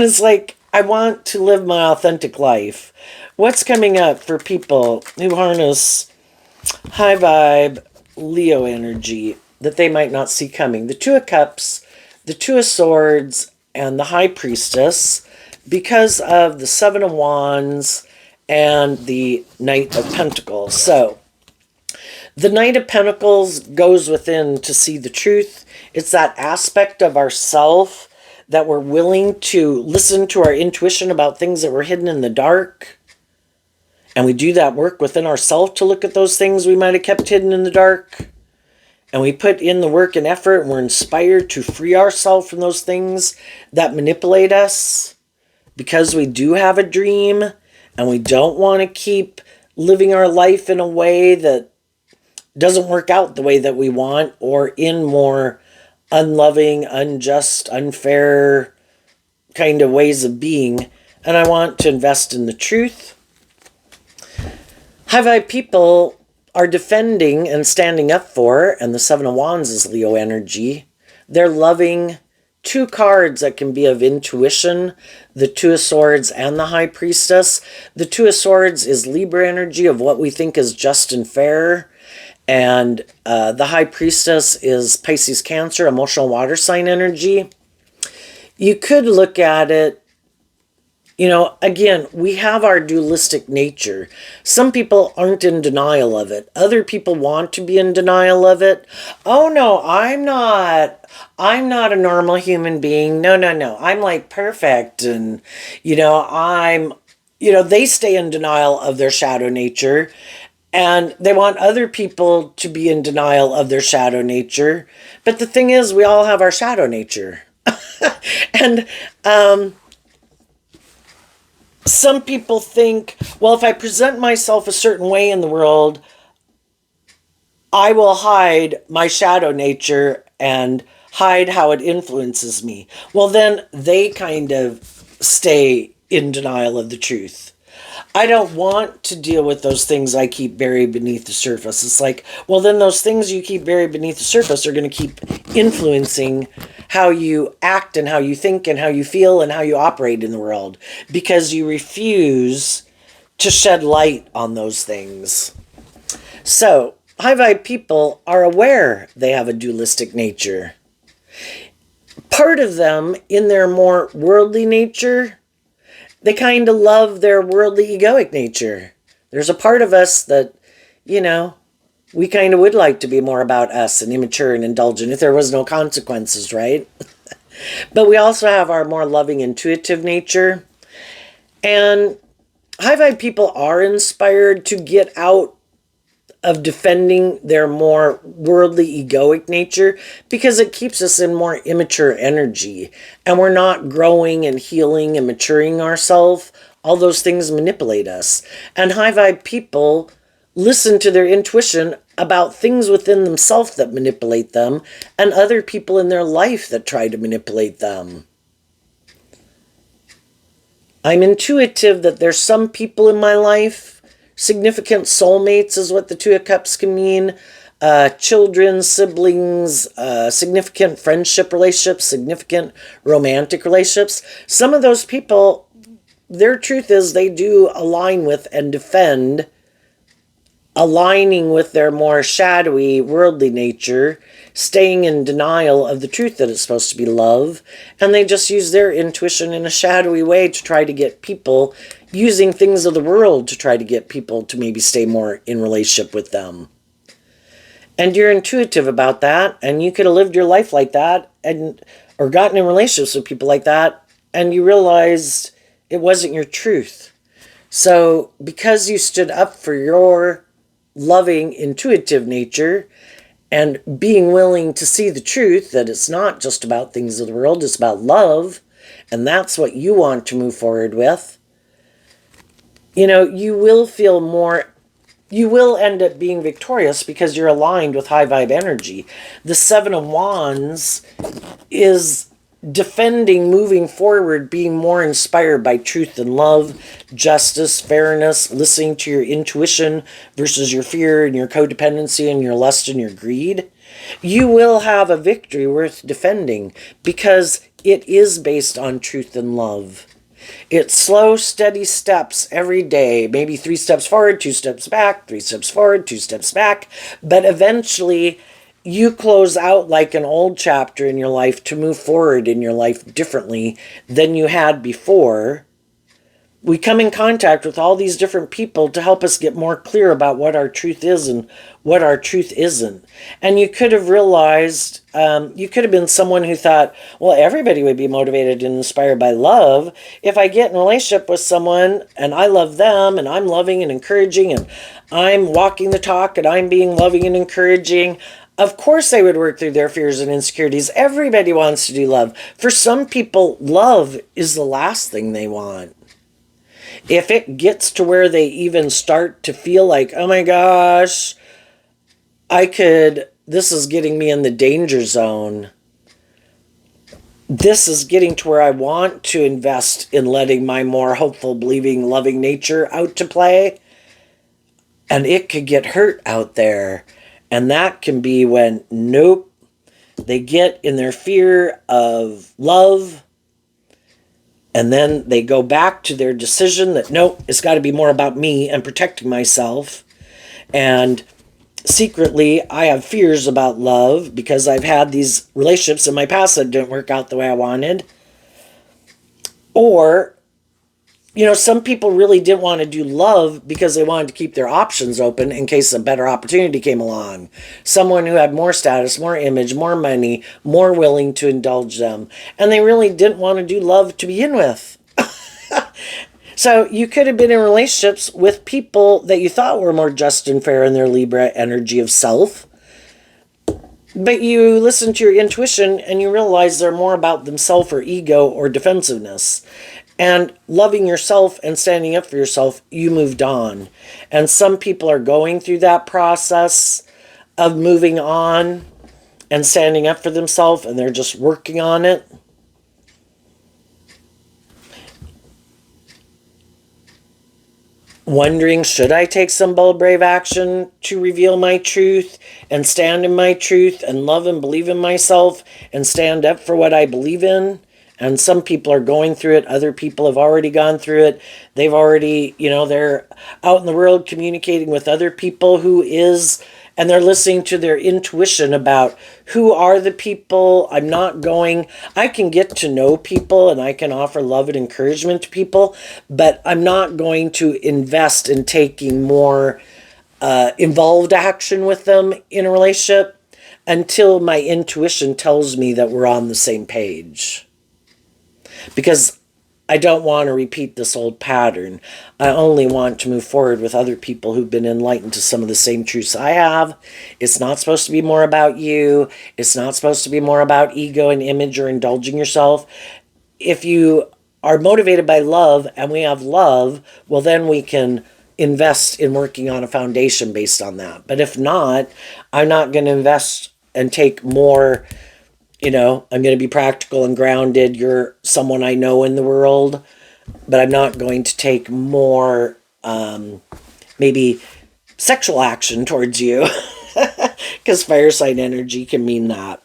[SPEAKER 1] it's like, I want to live my authentic life. What's coming up for people who harness high vibe Leo energy that they might not see coming? The Two of Cups, the Two of Swords, and the High Priestess, because of the Seven of Wands and the Knight of Pentacles. So, the Knight of Pentacles goes within to see the truth. It's that aspect of ourself that we're willing to listen to our intuition about things that were hidden in the dark. And we do that work within ourselves to look at those things we might have kept hidden in the dark. And we put in the work and effort, and we're inspired to free ourselves from those things that manipulate us, because we do have a dream and we don't want to keep living our life in a way that doesn't work out the way that we want, or in more unloving, unjust, unfair kind of ways of being. And I want to invest in the truth. High vibe people are defending and standing up for, and the Seven of Wands is Leo energy. They're loving two cards that can be of intuition, the Two of Swords and the High Priestess. The Two of Swords is Libra energy of what we think is just and fair. And the high priestess is Pisces Cancer, emotional water sign energy. You could look at it, again, we have our dualistic nature. Some people aren't in denial of it. Other people want to be in denial of it. Oh no, I'm not. I'm not a normal human being. No, no, no. I'm like perfect. And, they stay in denial of their shadow nature. And they want other people to be in denial of their shadow nature. But the thing is, we all have our shadow nature. And some people think, well, if I present myself a certain way in the world, I will hide my shadow nature and hide how it influences me. Well, then they kind of stay in denial of the truth. I don't want to deal with those things I keep buried beneath the surface. It's like, well, then those things you keep buried beneath the surface are going to keep influencing how you act and how you think and how you feel and how you operate in the world because you refuse to shed light on those things. So, high vibe people are aware they have a dualistic nature. Part of them, in their more worldly nature, they kind of love their worldly egoic nature. There's a part of us that, we kind of would like to be more about us and immature and indulgent if there was no consequences, right? But we also have our more loving, intuitive nature. And high vibe people are inspired to get out of defending their more worldly egoic nature because it keeps us in more immature energy and we're not growing and healing and maturing ourselves. All those things manipulate us. And high vibe people listen to their intuition about things within themselves that manipulate them and other people in their life that try to manipulate them. I'm intuitive that there's some people in my life. Significant soulmates is what the Two of Cups can mean. Children, siblings, significant friendship relationships, significant romantic relationships. Some of those people, their truth is they do align with and defend, aligning with their more shadowy, worldly nature, staying in denial of the truth that it's supposed to be love, and they just use their intuition in a shadowy way to try to get people, using things of the world to try to get people to maybe stay more in relationship with them. And you're intuitive about that, and you could have lived your life like that, or gotten in relationships with people like that, and you realized it wasn't your truth. So because you stood up for your loving, intuitive nature, and being willing to see the truth that it's not just about things of the world, it's about love, and that's what you want to move forward with, you will feel more, you will end up being victorious because you're aligned with high vibe energy. The Seven of Wands is defending, moving forward, being more inspired by truth and love, justice, fairness, listening to your intuition versus your fear and your codependency and your lust and your greed. You will have a victory worth defending because it is based on truth and love. It's slow, steady steps every day, maybe 3 steps forward, 2 steps back, 3 steps forward, 2 steps back, but eventually you close out like an old chapter in your life to move forward in your life differently than you had before. We come in contact with all these different people to help us get more clear about what our truth is and what our truth isn't. And you could have realized, you could have been someone who thought, well, everybody would be motivated and inspired by love. If I get in a relationship with someone and I love them and I'm loving and encouraging and I'm walking the talk and I'm being loving and encouraging, of course they would work through their fears and insecurities. Everybody wants to do love. For some people, love is the last thing they want. If it gets to where they even start to feel like, oh my gosh, this is getting me in the danger zone. This is getting to where I want to invest in letting my more hopeful, believing, loving nature out to play. And it could get hurt out there. And that can be when, nope, they get in their fear of love, and then they go back to their decision that, nope, it's got to be more about me and protecting myself. And secretly, I have fears about love because I've had these relationships in my past that didn't work out the way I wanted. Or, some people really didn't want to do love because they wanted to keep their options open in case a better opportunity came along. Someone who had more status, more image, more money, more willing to indulge them. And they really didn't want to do love to begin with. So you could have been in relationships with people that you thought were more just and fair in their Libra energy of self. But you listen to your intuition and you realize they're more about themselves or ego or defensiveness. And loving yourself and standing up for yourself, you moved on. And some people are going through that process of moving on and standing up for themselves, and they're just working on it. Wondering, should I take some bold, brave action to reveal my truth and stand in my truth and love and believe in myself and stand up for what I believe in? And some people are going through it. Other people have already gone through it. They've already, they're out in the world communicating with other people and they're listening to their intuition about who are the people. I can get to know people and I can offer love and encouragement to people, but I'm not going to invest in taking more involved action with them in a relationship until my intuition tells me that we're on the same page. Because I don't want to repeat this old pattern. I only want to move forward with other people who've been enlightened to some of the same truths I have. It's not supposed to be more about you. It's not supposed to be more about ego and image or indulging yourself. If you are motivated by love and we have love, well, then we can invest in working on a foundation based on that. But if not, I'm not going to invest and take more. I'm going to be practical and grounded. You're someone I know in the world, but I'm not going to take more, maybe sexual action towards you. Because fire sign energy can mean that.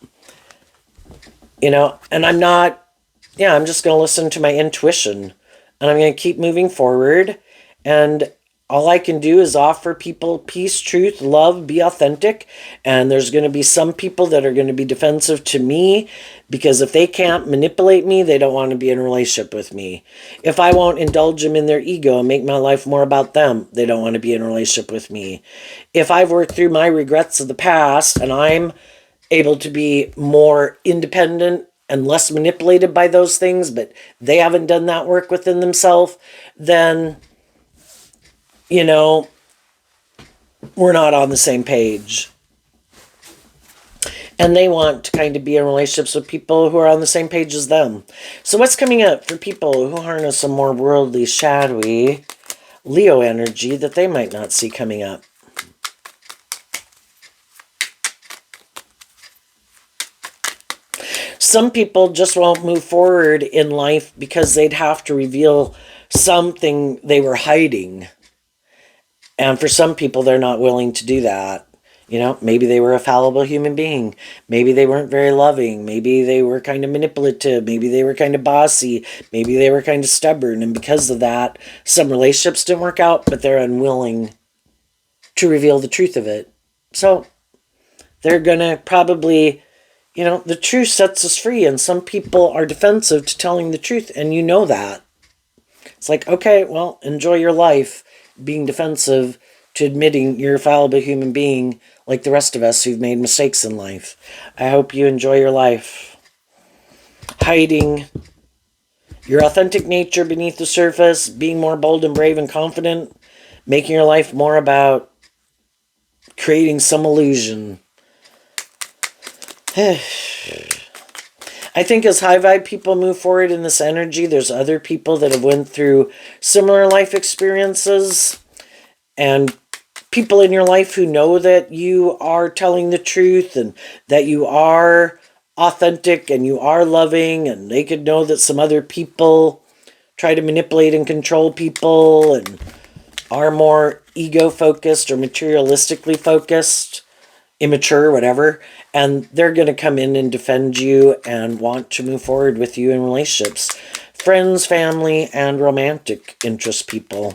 [SPEAKER 1] And I'm just going to listen to my intuition. And I'm going to keep moving forward. And all I can do is offer people peace, truth, love, be authentic. And there's going to be some people that are going to be defensive to me because if they can't manipulate me, they don't want to be in a relationship with me. If I won't indulge them in their ego and make my life more about them, they don't want to be in a relationship with me. If I've worked through my regrets of the past and I'm able to be more independent and less manipulated by those things, but they haven't done that work within themselves, then we're not on the same page. And they want to kind of be in relationships with people who are on the same page as them. So what's coming up for people who harness a more worldly, shadowy Leo energy that they might not see coming up? Some people just won't move forward in life because they'd have to reveal something they were hiding. And for some people, they're not willing to do that. Maybe they were a fallible human being. Maybe they weren't very loving. Maybe they were kind of manipulative. Maybe they were kind of bossy. Maybe they were kind of stubborn. And because of that, some relationships didn't work out, but they're unwilling to reveal the truth of it. So they're going to probably, the truth sets us free. And some people are defensive to telling the truth. And you know that. It's like, okay, well, enjoy your life. Being defensive to admitting you're a fallible human being like the rest of us who've made mistakes in life. I hope you enjoy your life. Hiding your authentic nature beneath the surface, being more bold and brave and confident, making your life more about creating some illusion. I think as high vibe people move forward in this energy, there's other people that have went through similar life experiences and people in your life who know that you are telling the truth and that you are authentic and you are loving, and they could know that some other people try to manipulate and control people and are more ego focused or materialistically focused, immature, whatever, and they're going to come in and defend you and want to move forward with you in relationships. Friends, family, and romantic interest people.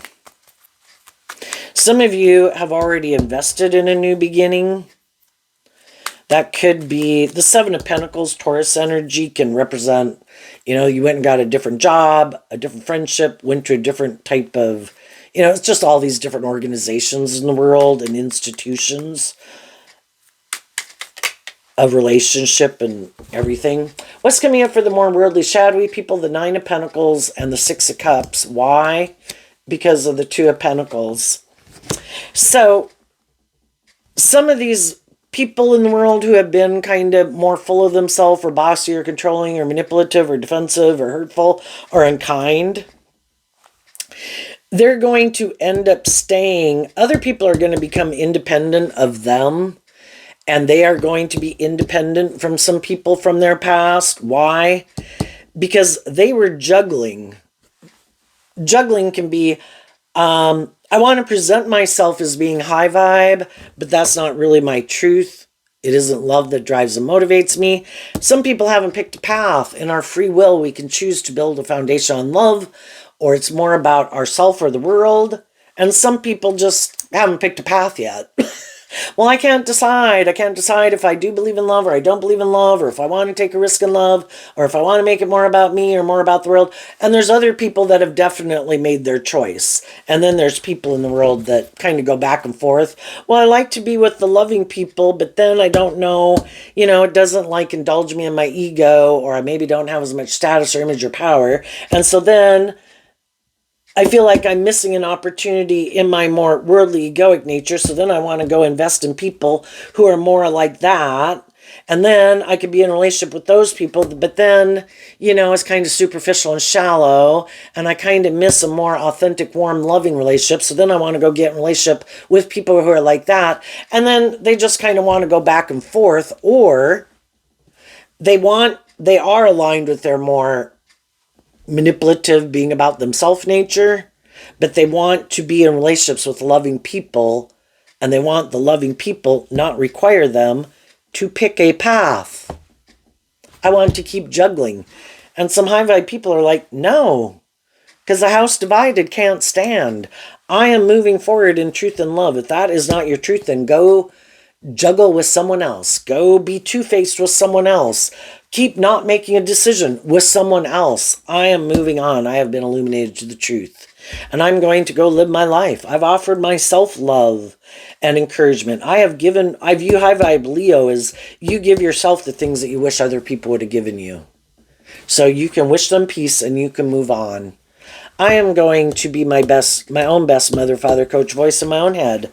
[SPEAKER 1] Some of you have already invested in a new beginning. That could be the Seven of Pentacles. Taurus energy can represent, you went and got a different job, a different friendship, went to a different type of, it's just all these different organizations in the world and institutions of relationship and everything. What's coming up for the more worldly, shadowy people? The Nine of Pentacles and the Six of Cups. Why? Because of the Two of Pentacles. So, some of these people in the world who have been kind of more full of themselves or bossy or controlling or manipulative or defensive or hurtful or unkind, they're going to end up staying. Other people are going to become independent of them, and they are going to be independent from some people from their past. Why? Because they were juggling. Juggling can be, I want to present myself as being high vibe, but that's not really my truth. It isn't love that drives and motivates me. Some people haven't picked a path. In our free will, we can choose to build a foundation on love, or it's more about ourself or the world. And some people just haven't picked a path yet. Well, I can't decide. I can't decide if I do believe in love or I don't believe in love, or if I want to take a risk in love, or if I want to make it more about me or more about the world. And there's other people that have definitely made their choice. And then there's people in the world that kind of go back and forth. Well, I like to be with the loving people, but then I don't know, it doesn't indulge me in my ego, or I maybe don't have as much status or image or power. And so then I feel like I'm missing an opportunity in my more worldly egoic nature. So then I want to go invest in people who are more like that. And then I could be in a relationship with those people, but then, it's kind of superficial and shallow. And I kind of miss a more authentic, warm, loving relationship. So then I want to go get in a relationship with people who are like that. And then they just kind of want to go back and forth, or they are aligned with their more manipulative, being about themselves nature, but they want to be in relationships with loving people, and they want the loving people not require them to pick a path. I want to keep juggling. And some high vibe people are like, no, because the house divided can't stand. I am moving forward in truth and love. If that is not your truth, then go juggle with someone else. Go be two-faced with someone else. Keep not making a decision with someone else. I am moving on. I have been illuminated to the truth. And I'm going to go live my life. I've offered myself love and encouragement. I view high vibe Leo as you give yourself the things that you wish other people would have given you. So you can wish them peace and you can move on. I am going to be my own best mother, father, coach, voice in my own head.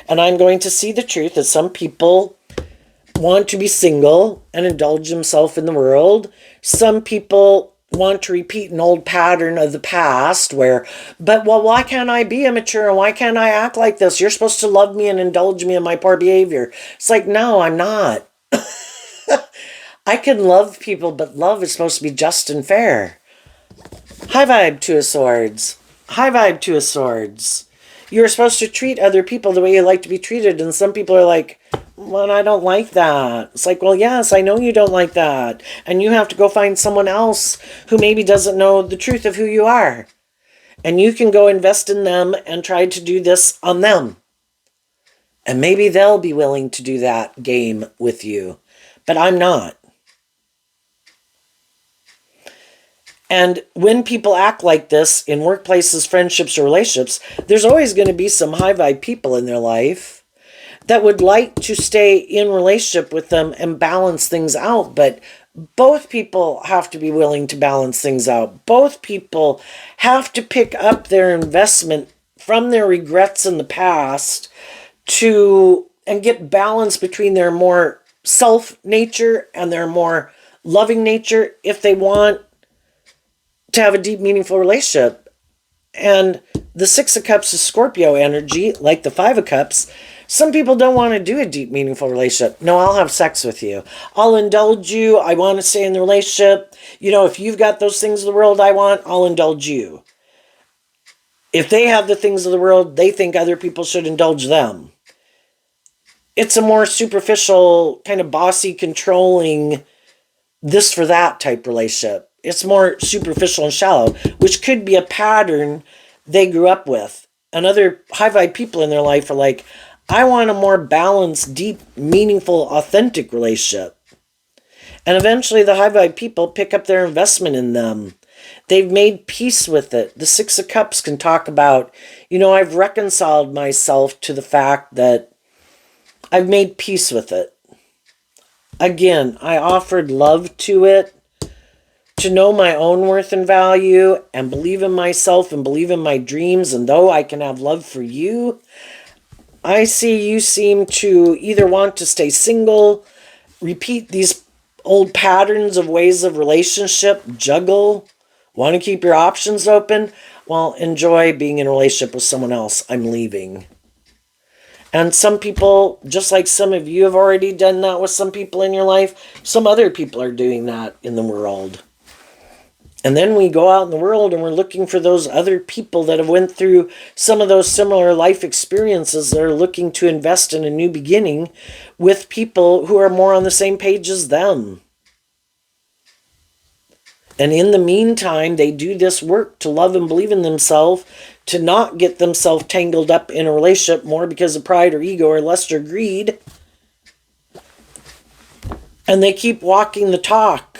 [SPEAKER 1] And I'm going to see the truth that some people want to be single and indulge themselves in the world. Some people want to repeat an old pattern of the past why can't I be immature and why can't I act like this? You're supposed to love me and indulge me in my poor behavior. It's like, no, I'm not. I can love people, but love is supposed to be just and fair. High vibe, Two of Swords. High vibe, Two of Swords. You're supposed to treat other people the way you like to be treated. And some people are like, well, I don't like that. It's like, well, yes, I know you don't like that. And you have to go find someone else who maybe doesn't know the truth of who you are. And you can go invest in them and try to do this on them. And maybe they'll be willing to do that game with you. But I'm not. And when people act like this in workplaces, friendships, or relationships, there's always going to be some high vibe people in their life that would like to stay in relationship with them and balance things out. But both people have to be willing to balance things out. Both people have to pick up their investment from their regrets in the past and get balance between their more self nature and their more loving nature if they want to have a deep, meaningful relationship. And the Six of Cups is Scorpio energy, like the Five of Cups. Some people don't want to do a deep, meaningful relationship. No, I'll have sex with you. I'll indulge you. I want to stay in the relationship. If you've got those things of the world I want, I'll indulge you. If they have the things of the world, they think other people should indulge them. It's a more superficial, kind of bossy, controlling, this for that type relationship. It's more superficial and shallow, which could be a pattern they grew up with. and other high vibe people in their life are like, I want a more balanced, deep, meaningful, authentic relationship. And eventually the high vibe people pick up their investment in them. They've made peace with it. The Six of Cups can talk about, I've reconciled myself to the fact that I've made peace with it. Again, I offered love to it, to know my own worth and value, and believe in myself and believe in my dreams. And though I can have love for you, I see you seem to either want to stay single, repeat these old patterns of ways of relationship, juggle, want to keep your options open. Well, enjoy being in a relationship with someone else. I'm leaving. And some people, just like some of you have already done that with some people in your life, some other people are doing that in the world. And then we go out in the world and we're looking for those other people that have went through some of those similar life experiences that are looking to invest in a new beginning with people who are more on the same page as them. And in the meantime, they do this work to love and believe in themselves, to not get themselves tangled up in a relationship more because of pride or ego or lust or greed. And they keep walking the talk.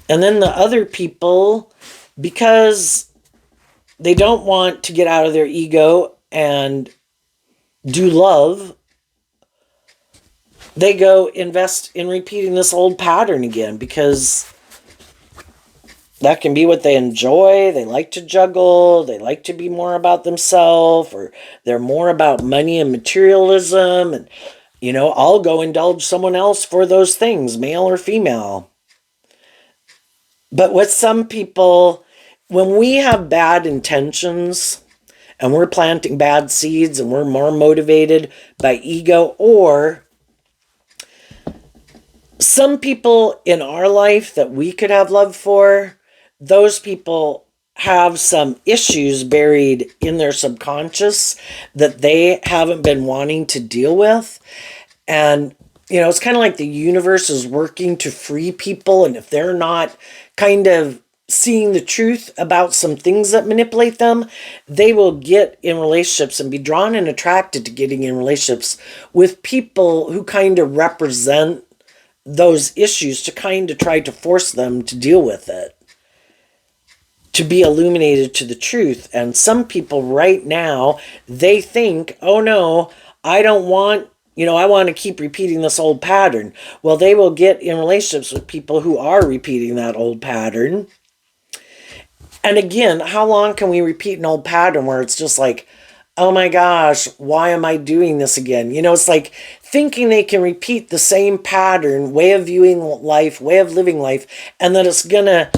[SPEAKER 1] And then the other people, because they don't want to get out of their ego and do love, they go invest in repeating this old pattern again, because that can be what they enjoy. They like to juggle. They like to be more about themselves, or they're more about money and materialism. And, I'll go indulge someone else for those things, male or female. But with some people, when we have bad intentions and we're planting bad seeds and we're more motivated by ego, or some people in our life that we could have love for, those people have some issues buried in their subconscious that they haven't been wanting to deal with. And, it's kind of like the universe is working to free people. And if they're not kind of seeing the truth about some things that manipulate them, they will get in relationships and be drawn and attracted to getting in relationships with people who kind of represent those issues, to kind of try to force them to deal with it, to be illuminated to the truth. And some people right now, they think, oh no, I don't want, I want to keep repeating this old pattern. Well, they will get in relationships with people who are repeating that old pattern. And again, how long can we repeat an old pattern where it's just like, oh my gosh, why am I doing this again? It's like thinking they can repeat the same pattern, way of viewing life, way of living life, and that it's going to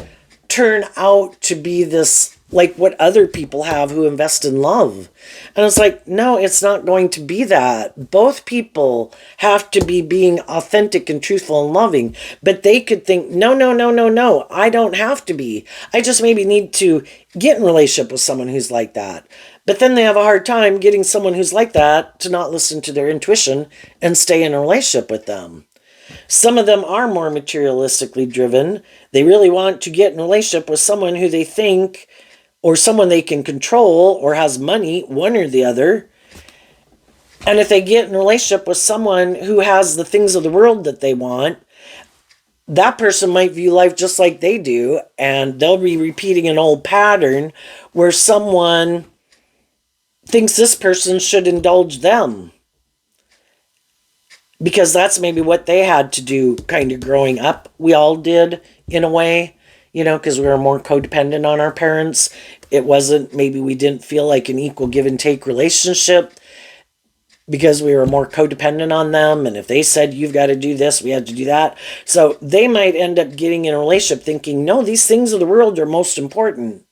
[SPEAKER 1] turn out to be this, like what other people have who invest in love. And it's like, no, it's not going to be that. Both people have to be being authentic and truthful and loving, but they could think, no, I don't have to be. I just maybe need to get in a relationship with someone who's like that. But then they have a hard time getting someone who's like that to not listen to their intuition and stay in a relationship with them. Some of them are more materialistically driven. They really want to get in a relationship with someone who they think, or someone they can control, or has money, one or the other. And if they get in a relationship with someone who has the things of the world that they want, that person might view life just like they do, and they'll be repeating an old pattern where someone thinks this person should indulge them, because that's maybe what they had to do kind of growing up. We all did, in a way, because we were more codependent on our parents. It wasn't, maybe we didn't feel like an equal give and take relationship because we were more codependent on them. And if they said, you've got to do this, we had to do that. So they might end up getting in a relationship thinking, no, these things of the world are most important.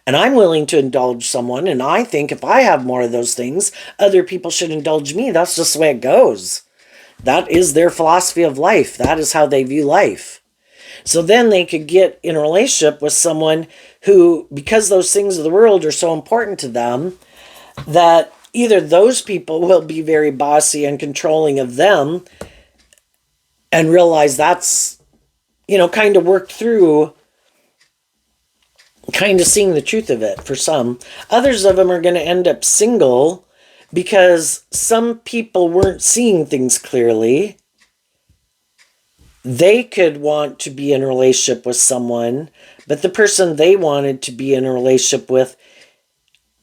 [SPEAKER 1] And I'm willing to indulge someone. And I think if I have more of those things, other people should indulge me. That's just the way it goes. That is their philosophy of life. That is how they view life. So then they could get in a relationship with someone who, because those things of the world are so important to them, that either those people will be very bossy and controlling of them and realize that's, kind of worked through kind of seeing the truth of it for some. Others of them are going to end up single because some people weren't seeing things clearly. They could want to be in a relationship with someone, but the person they wanted to be in a relationship with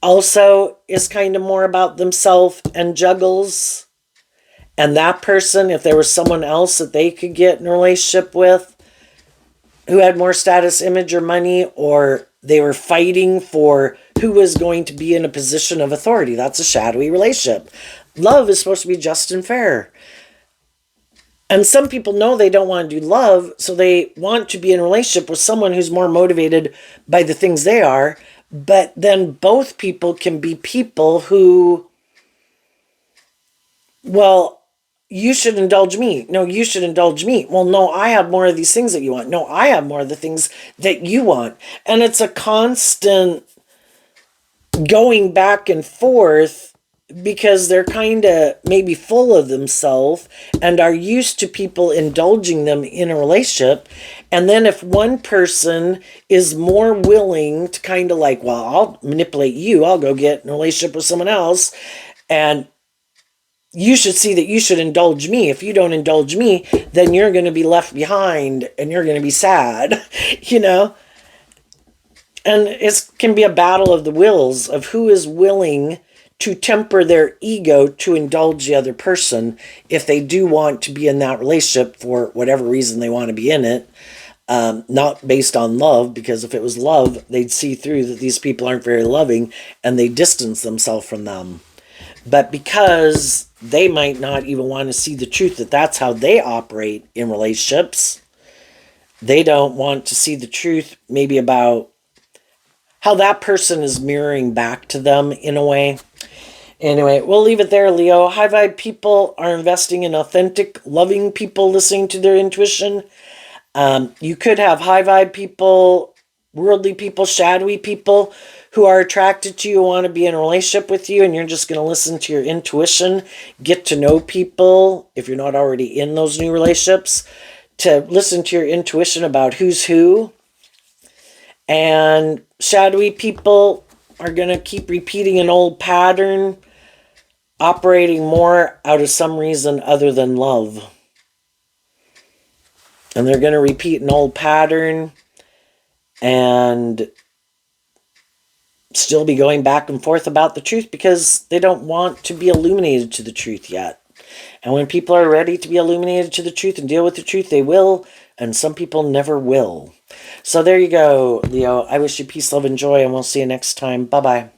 [SPEAKER 1] also is kind of more about themselves and juggles. And that person, if there was someone else that they could get in a relationship with who had more status, image, or money, or they were fighting for who was going to be in a position of authority, that's a shadowy relationship. Love is supposed to be just and fair. And some people know they don't want to do love, so they want to be in a relationship with someone who's more motivated by the things they are. But then both people can be people who, well, you should indulge me. No, you should indulge me. Well, no, I have more of these things that you want. No, I have more of the things that you want. And it's a constant going back and forth because they're kind of maybe full of themselves and are used to people indulging them in a relationship. And then if one person is more willing to kind of like, well, I'll manipulate you, I'll go get in a relationship with someone else, and you should see that you should indulge me. If you don't indulge me, then you're going to be left behind and you're going to be sad, you know? And it can be a battle of the wills of who is willing to temper their ego to indulge the other person if they do want to be in that relationship for whatever reason they want to be in it. Not based on love, because if it was love, they'd see through that these people aren't very loving and they distance themselves from them. But because they might not even want to see the truth that that's how they operate in relationships, they don't want to see the truth maybe about how that person is mirroring back to them in a way. Anyway, we'll leave it there, Leo. High vibe people are investing in authentic, loving people listening to their intuition. You could have high vibe people, worldly people, shadowy people who are attracted to you, want to be in a relationship with you, and you're just going to listen to your intuition, get to know people, if you're not already in those new relationships, to listen to your intuition about who's who. And shadowy people are going to keep repeating an old pattern, operating more out of some reason other than love. And they're going to repeat an old pattern and still be going back and forth about the truth because they don't want to be illuminated to the truth yet. And when people are ready to be illuminated to the truth and deal with the truth, they will. And some people never will. So there you go, Leo. I wish you peace, love, and joy, and we'll see you next time. Bye-bye.